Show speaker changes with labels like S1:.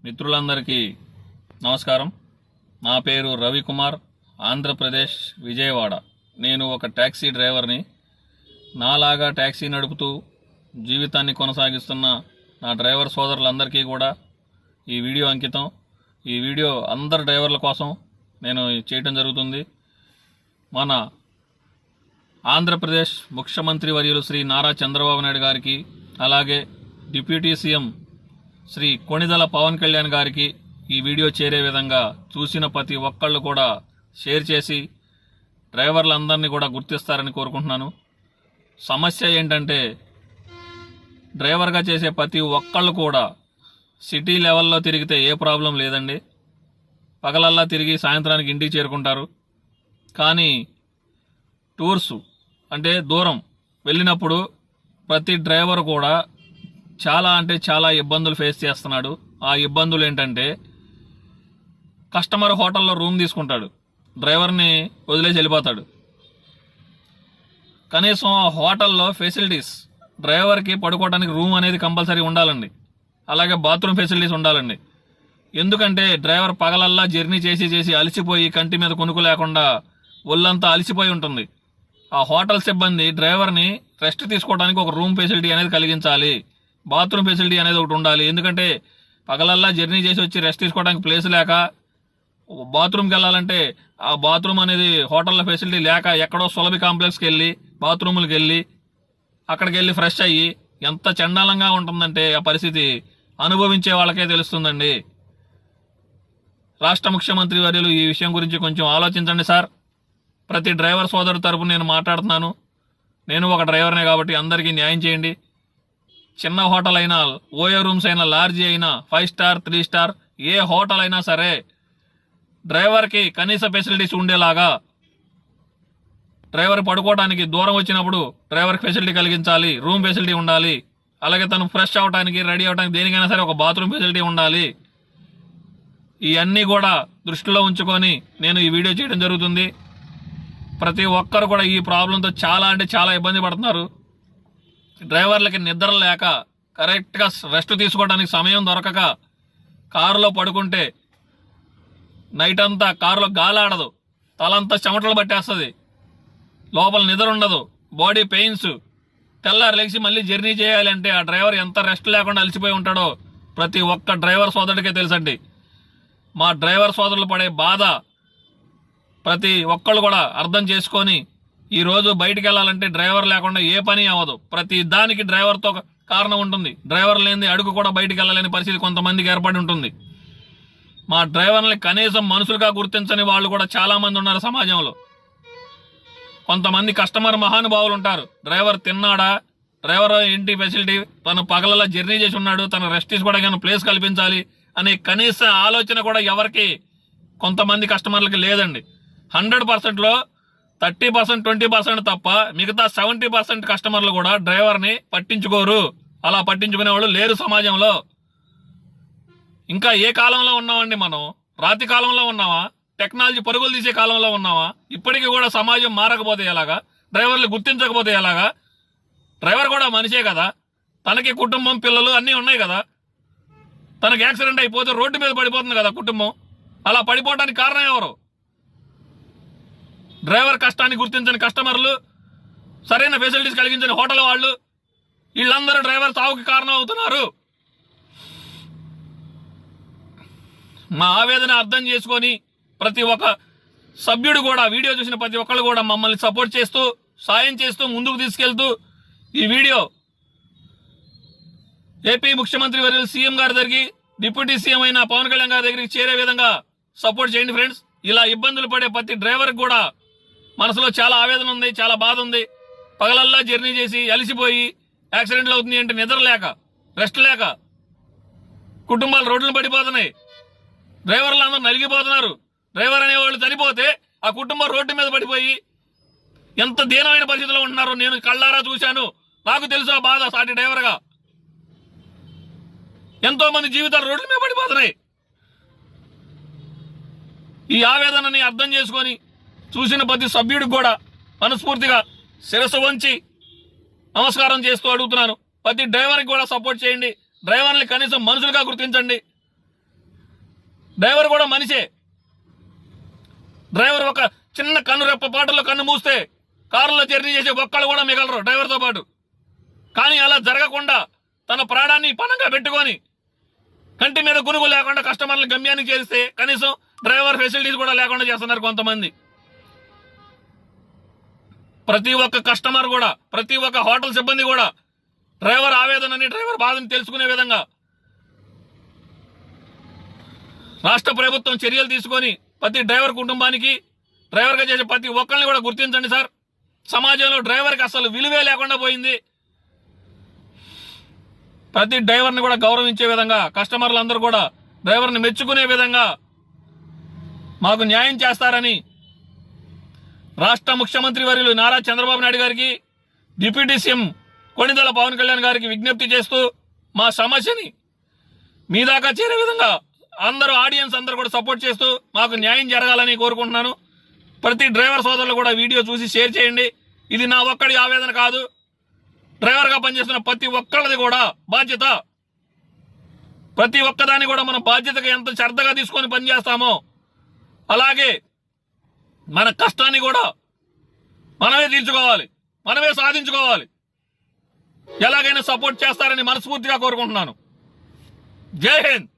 S1: మిత్రులందరికీ నమస్కారం. నా పేరు రవికుమార్, ఆంధ్రప్రదేశ్, విజయవాడ. నేను ఒక ట్యాక్సీ డ్రైవర్ని. నాలాగా ట్యాక్సీ నడుపుతూ జీవితాన్ని కొనసాగిస్తున్న నా డ్రైవర్ సోదరులందరికీ కూడా ఈ వీడియో అంకితం. ఈ వీడియో అందరు డ్రైవర్ల కోసం నేను చేయటం జరుగుతుంది. మన ఆంధ్రప్రదేశ్ ముఖ్యమంత్రి వర్యులు శ్రీ నారా చంద్రబాబు నాయుడు గారికి, అలాగే డిప్యూటీ సీఎం శ్రీ కొణిదెల పవన్ కళ్యాణ్ గారికి ఈ వీడియో చేరే విధంగా చూసిన ప్రతి ఒక్కళ్ళు కూడా షేర్ చేసి డ్రైవర్లందరినీ కూడా గుర్తిస్తారని కోరుకుంటున్నాను. సమస్య ఏంటంటే, డ్రైవర్గా చేసే ప్రతి ఒక్కళ్ళు కూడా సిటీ లెవెల్లో తిరిగితే ఏ ప్రాబ్లం లేదండి. పగలల్లా తిరిగి సాయంత్రానికి ఇంటికి చేరుకుంటారు. కానీ టూర్స్ అంటే దూరం వెళ్ళినప్పుడు ప్రతి డ్రైవర్ కూడా చాలా ఇబ్బందులు ఫేస్ చేస్తున్నాడు. ఆ ఇబ్బందులు ఏంటంటే, కస్టమర్ హోటల్లో రూమ్ తీసుకుంటాడు, డ్రైవర్ని వదిలేసి వెళ్ళిపోతాడు. కనీసం ఆ హోటల్లో ఫెసిలిటీస్, డ్రైవర్కి పడుకోవడానికి రూమ్ అనేది కంపల్సరీ ఉండాలండి. అలాగే బాత్రూమ్ ఫెసిలిటీస్ ఉండాలండి. ఎందుకంటే డ్రైవర్ పగలల్లా జర్నీ చేసి అలసిపోయి కంటి మీద కొనుక్కు లేకుండా ఒళ్ళంతా అలసిపోయి ఉంటుంది. ఆ హోటల్ సిబ్బంది డ్రైవర్ని రెస్ట్ తీసుకోవడానికి ఒక రూమ్ ఫెసిలిటీ అనేది కలిగించాలి, బాత్రూమ్ ఫెసిలిటీ అనేది ఒకటి ఉండాలి. ఎందుకంటే పగలల్లా జర్నీ చేసి వచ్చి రెస్ట్ తీసుకోవడానికి ప్లేస్ లేక, బాత్రూమ్కి వెళ్ళాలంటే ఆ బాత్రూమ్ అనేది హోటల్లో ఫెసిలిటీ లేక ఎక్కడో సులభి కాంప్లెక్స్కి వెళ్ళి బాత్రూములకి వెళ్ళి అక్కడికి వెళ్ళి ఫ్రెష్ అయ్యి ఎంత చండాలంగా ఉంటుందంటే ఆ పరిస్థితి అనుభవించే వాళ్ళకే తెలుస్తుందండి. రాష్ట్ర ముఖ్యమంత్రి వర్యులు ఈ విషయం గురించి కొంచెం ఆలోచించండి సార్. ప్రతి డ్రైవర్ సోదరు తరపున నేను మాట్లాడుతున్నాను. నేను ఒక డ్రైవర్నే కాబట్టి అందరికీ న్యాయం చేయండి. చిన్న హోటల్ అయినా, ఓయో రూమ్స్ అయినా, లార్జీ అయినా, 5 స్టార్ 3 స్టార్ ఏ హోటల్ అయినా సరే డ్రైవర్కి కనీస ఫెసిలిటీస్ ఉండేలాగా, డ్రైవర్ పడుకోవడానికి దూరం వచ్చినప్పుడు డ్రైవర్కి ఫెసిలిటీ కలిగించాలి, రూమ్ ఫెసిలిటీ ఉండాలి. అలాగే తను ఫ్రెష్ అవడానికి, రెడీ అవడానికి దేనికైనా సరే ఒక బాత్రూమ్ ఫెసిలిటీ ఉండాలి. ఇవన్నీ కూడా దృష్టిలో ఉంచుకొని నేను ఈ వీడియో చేయడం జరుగుతుంది. ప్రతి ఒక్కరు కూడా ఈ ప్రాబ్లంతో చాలా ఇబ్బంది పడుతున్నారు. డ్రైవర్లకి నిద్ర లేక, కరెక్ట్గా రెస్ట్ తీసుకోవడానికి సమయం దొరకక కారులో పడుకుంటే నైట్ అంతా కారులో గాలి ఆడదు, తలంతా చెమటలు పట్టేస్తుంది, లోపల నిద్ర ఉండదు, బాడీ పెయిన్స్. తెల్లారి లేచి మళ్ళీ జర్నీ చేయాలి అంటే ఆ డ్రైవర్ ఎంత రెస్ట్ లేకుండా అలసిపోయి ఉంటాడో ప్రతి ఒక్క డ్రైవర్ సోదరుడికే తెలుసండి. మా డ్రైవర్ సోదరులు పడే బాధ ప్రతి ఒక్కళ్ళు కూడా అర్థం చేసుకొని, ఈరోజు బయటికి వెళ్ళాలంటే డ్రైవర్ లేకుండా ఏ పని అవ్వదు. ప్రతి దానికి డ్రైవర్తో కారణం ఉంటుంది. డ్రైవర్ లేని అడుగు కూడా బయటికి వెళ్ళలేని పరిస్థితి కొంతమందికి ఏర్పడి ఉంటుంది. మా డ్రైవర్ని కనీసం మనుషులుగా గుర్తించని వాళ్ళు కూడా చాలామంది ఉన్నారు సమాజంలో. కొంతమంది కస్టమర్ మహానుభావులు ఉంటారు. డ్రైవర్ తిన్నాడా, డ్రైవర్ ఏంటి ఫెసిలిటీ, తను పగలలా జర్నీ చేసి ఉన్నాడు, తను రెస్ట్ తీసుకోవడానికి ప్లేస్ కల్పించాలి అనే కనీస ఆలోచన కూడా ఎవరికి, కొంతమంది కస్టమర్లకి లేదండి. 100%లో 30%, 20% తప్ప మిగతా 70% కస్టమర్లు కూడా డ్రైవర్ని పట్టించుకోరు. అలా పట్టించుకునే వాళ్ళు లేరు సమాజంలో. ఇంకా ఏ కాలంలో ఉన్నామండి మనం? రాతి కాలంలో ఉన్నావా? టెక్నాలజీ పరుగులు తీసే కాలంలో ఉన్నావా? ఇప్పటికీ కూడా సమాజం మారకపోతే ఎలాగా? డ్రైవర్లు గుర్తించకపోతే ఎలాగా? డ్రైవర్ కూడా మనిషే కదా, తనకి కుటుంబం, పిల్లలు అన్నీ ఉన్నాయి కదా. తనకి యాక్సిడెంట్ అయిపోతే రోడ్డు మీద పడిపోతుంది కదా కుటుంబం. అలా పడిపోవడానికి కారణం ఎవరు? డ్రైవర్ కష్టాన్ని గుర్తించని కస్టమర్లు, సరైన ఫెసిలిటీస్ కలిగించని హోటల్ వాళ్ళు, వీళ్ళందరూ డ్రైవర్ సావుకి కారణం అవుతున్నారు. మా ఆవేదన అర్థం చేసుకొని ప్రతి ఒక్క సభ్యుడు కూడా, వీడియో చూసిన ప్రతి ఒక్కళ్ళు కూడా మమ్మల్ని సపోర్ట్ చేస్తూ, సాయం చేస్తూ, ముందుకు తీసుకెళ్తూ ఈ వీడియో ఏపీ ముఖ్యమంత్రి వర్యులు సీఎం గారి దగ్గరికి, డిప్యూటీ సీఎం అయిన పవన్ కళ్యాణ్ గారి దగ్గరికి చేరే విధంగా సపోర్ట్ చేయండి ఫ్రెండ్స్. ఇలా ఇబ్బందులు పడే ప్రతి డ్రైవర్కి కూడా మనసులో చాలా ఆవేదన ఉంది, చాలా బాధ ఉంది. పగలల్లా జర్నీ చేసి అలిసిపోయి యాక్సిడెంట్లు అవుతుంది అంటే నిద్ర లేక, రెస్ట్ లేక కుటుంబాలు రోడ్లు పడిపోతున్నాయి. డ్రైవర్లు అందరూ నలిగిపోతున్నారు. డ్రైవర్ అనేవాళ్ళు చనిపోతే ఆ కుటుంబం రోడ్డు మీద పడిపోయి ఎంత దీనమైన పరిస్థితిలో ఉంటున్నారో నేను కళ్ళారా చూశాను. నాకు తెలుసు ఆ బాధ. సాటి డ్రైవర్గా ఎంతో మంది జీవితాలు రోడ్ల మీద పడిపోతున్నాయి. ఈ ఆవేదనని అర్థం చేసుకొని చూసిన ప్రతి సభ్యుడికి కూడా మనస్ఫూర్తిగా శిరస్సు వంచి నమస్కారం చేస్తూ అడుగుతున్నాను. ప్రతి డ్రైవర్కి కూడా సపోర్ట్ చేయండి. డ్రైవర్ని కనీసం మనుషులుగా గుర్తించండి. డ్రైవర్ కూడా మనిషే. డ్రైవర్ ఒక చిన్న కన్ను రెప్ప పాటల్లో కన్ను మూస్తే కారులో జర్నీ చేసే ఒక్కళ్ళు కూడా మిగలరు డ్రైవర్తో పాటు. కానీ అలా జరగకుండా తన ప్రాణాన్ని పణంగా పెట్టుకొని కంటి మీద గునుగు లేకుండా కస్టమర్లు గమ్యానికి చేస్తే కనీసం డ్రైవర్ ఫెసిలిటీస్ కూడా లేకుండా చేస్తున్నారు కొంతమంది. ప్రతి ఒక్క కస్టమర్ కూడా, ప్రతి ఒక్క హోటల్ సిబ్బంది కూడా డ్రైవర్ ఆవేదనని, డ్రైవర్ బాధని తెలుసుకునే విధంగా రాష్ట్ర ప్రభుత్వం చర్యలు తీసుకొని ప్రతి డ్రైవర్ కుటుంబానికి, డ్రైవర్గా చేసే ప్రతి ఒక్కరిని కూడా గుర్తించండి సార్. సమాజంలో డ్రైవర్కి అసలు విలువే లేకుండా పోయింది. ప్రతి డ్రైవర్ని కూడా గౌరవించే విధంగా, కస్టమర్లందరూ కూడా డ్రైవర్ని మెచ్చుకునే విధంగా మాకు న్యాయం చేస్తారని రాష్ట్ర ముఖ్యమంత్రి వర్యులు నారా చంద్రబాబు నాయుడు గారికి, డిప్యూటీ సీఎం కొణిదెల పవన్ కళ్యాణ్ గారికి విజ్ఞప్తి చేస్తూ మా సమస్యని మీ దాకా చేరే విధంగా అందరూ ఆడియన్స్ అందరూ కూడా సపోర్ట్ చేస్తూ మాకు న్యాయం జరగాలని కోరుకుంటున్నాను. ప్రతి డ్రైవర్ సోదరులు కూడా వీడియో చూసి షేర్ చేయండి. ఇది నా ఒక్కడి ఆవేదన కాదు, డ్రైవర్గా పనిచేస్తున్న ప్రతి ఒక్కళ్ళది కూడా బాధ్యత. ప్రతి ఒక్కదాన్ని కూడా మన బాధ్యతగా ఎంత శ్రద్ధగా తీసుకొని పనిచేస్తామో అలాగే మన కష్టాన్ని కూడా మనమే తీర్చుకోవాలి, మనమే సాధించుకోవాలి. ఎలాగైనా సపోర్ట్ చేస్తారని మనస్ఫూర్తిగా కోరుకుంటున్నాను. జై హింద్.